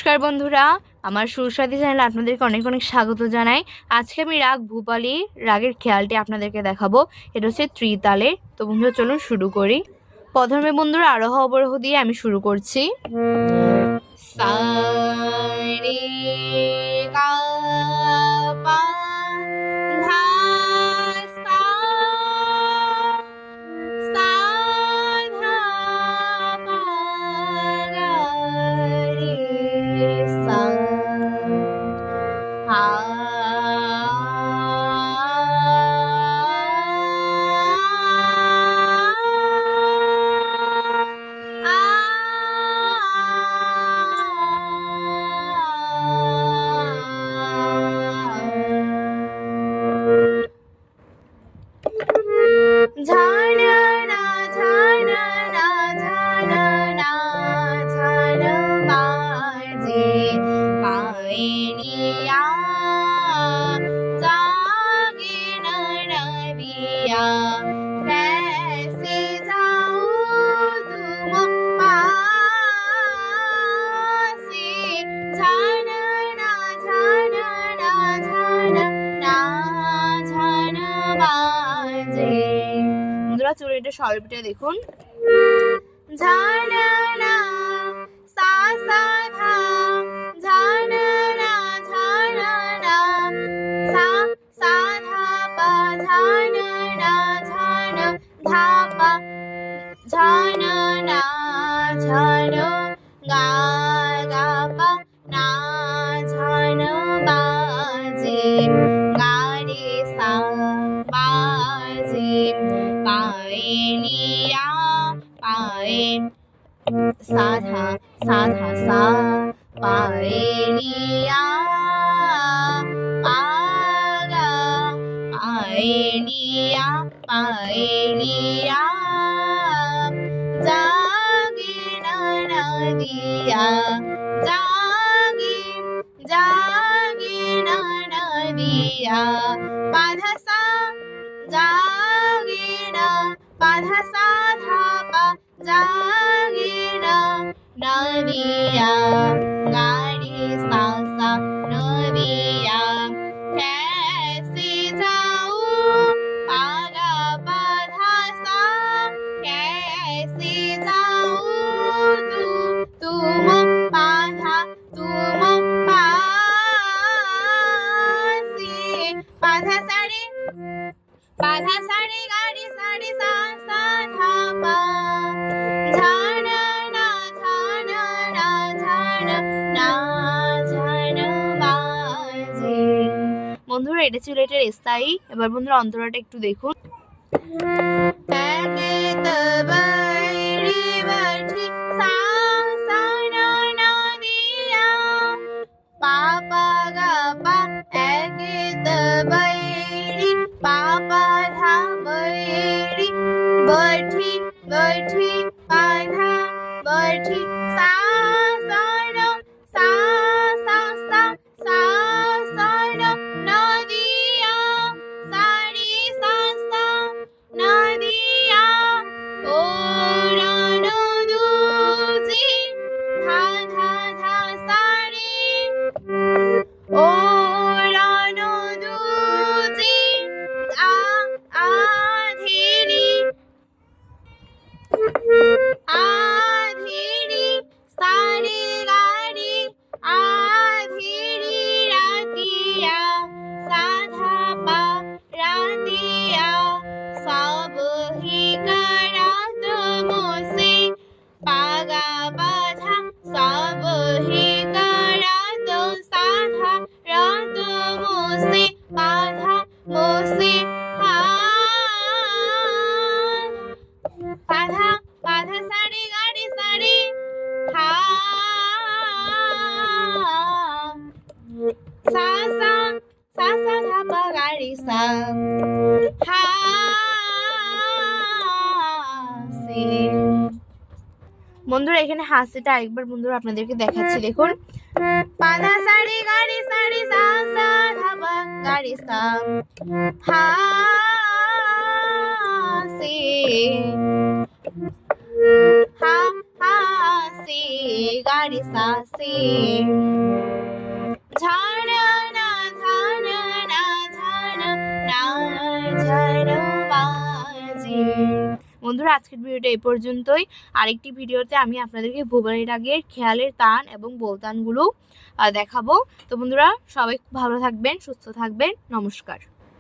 নমস্কার বন্ধুরা, আমার সুস্বাদী চ্যানেলে আপনাদেরকে অনেক অনেক স্বাগত জানাই। আজকে আমি রাগ ভূপালী রাগের খেয়ালটি আপনাদেরকে দেখাবো। এটা হচ্ছে ত্রিতালের। তো বন্ধুরা চলুন শুরু করি। প্রথমে বন্ধুরা আরোহ অবরোহ দিয়ে আমি শুরু করছি। সা রে গা পা ধা সা সা ধা পা গা রে সা আ বন্ধুরা চলুন এটা স্বরূপটা দেখুন। ঝাড়না সা সা ধা ঝাড়না ঝাড়না সা সা ধা পা ঝাড়না ঝাড় ধা পা ঝাড়না ঝাড় গা গা পা না ঝাড় বাজে গা রে সা বাজে পায়ে লিয়া পায়ে সাধা সাধা সা পায়ে লিয়া পাগা পায়ে লিয়া পায়ে লিয়া জাগে না দিয়া জাগে জাগে না দিয়া পাধা সা জাগে না পাধা সা ধা পা জাগে না নদিয়া গাড়ি সা সা নদিয়া कैसे जाऊं पागा पाधा सा कैसे जाऊं तुम पाधा तुम पासी पाधा साड़ी गाड़ी साड़ी सा सा धा पा झाड़ना झाड़ना झाड़ना झाड़ बाजे। বন্ধুরা এটা ছিল এটার স্থায়ী। এবার বন্ধুরা অন্তরাটা একটু দেখুন। পাপা গা পা একে তবৈরি পাপা ধা বৈরি বৈঠি বৈঠি পাধা বৈঠি সা সর সা সা সা সা সর নদিয়া সারি সা সা নদিয়া ওরান দুজি ধা ধা ধা সারি ওরান দুজি আধেরি আধেরি সারি গাড়ি আধেরি রাতিয়া সাধা পা রাতিয়া সব হি করাত মোসে পাগা বাধা সব হি করাত সাধা রাত মোসে বাধা মোসে পাধা পাধা সারি গাড়ি সারি হা সা সা সা সা ধা পা গাড়ি সা হা সে। বন্ধুরা এখানে হাসিটা একবার বন্ধুরা আপনাদেরকে দেখাচ্ছি দেখুন। পাধা সারি গাড়ি সারি সা সা ধা পা গাড়ি সা হা সে হা হা সে। रे गा रे सा से ঝানা না ঝানা না ঝানা না ঝানা বাজে। বন্ধুরা আজকের ভিডিওটা এই পর্যন্তই। আরেকটি ভিডিওতে আমি আপনাদেরকে ভুপালি রাগের খেয়ালের তান এবং বোলতানগুলো দেখাবো। তো বন্ধুরা সবাই খুব ভালো থাকবেন, সুস্থ থাকবেন। নমস্কার।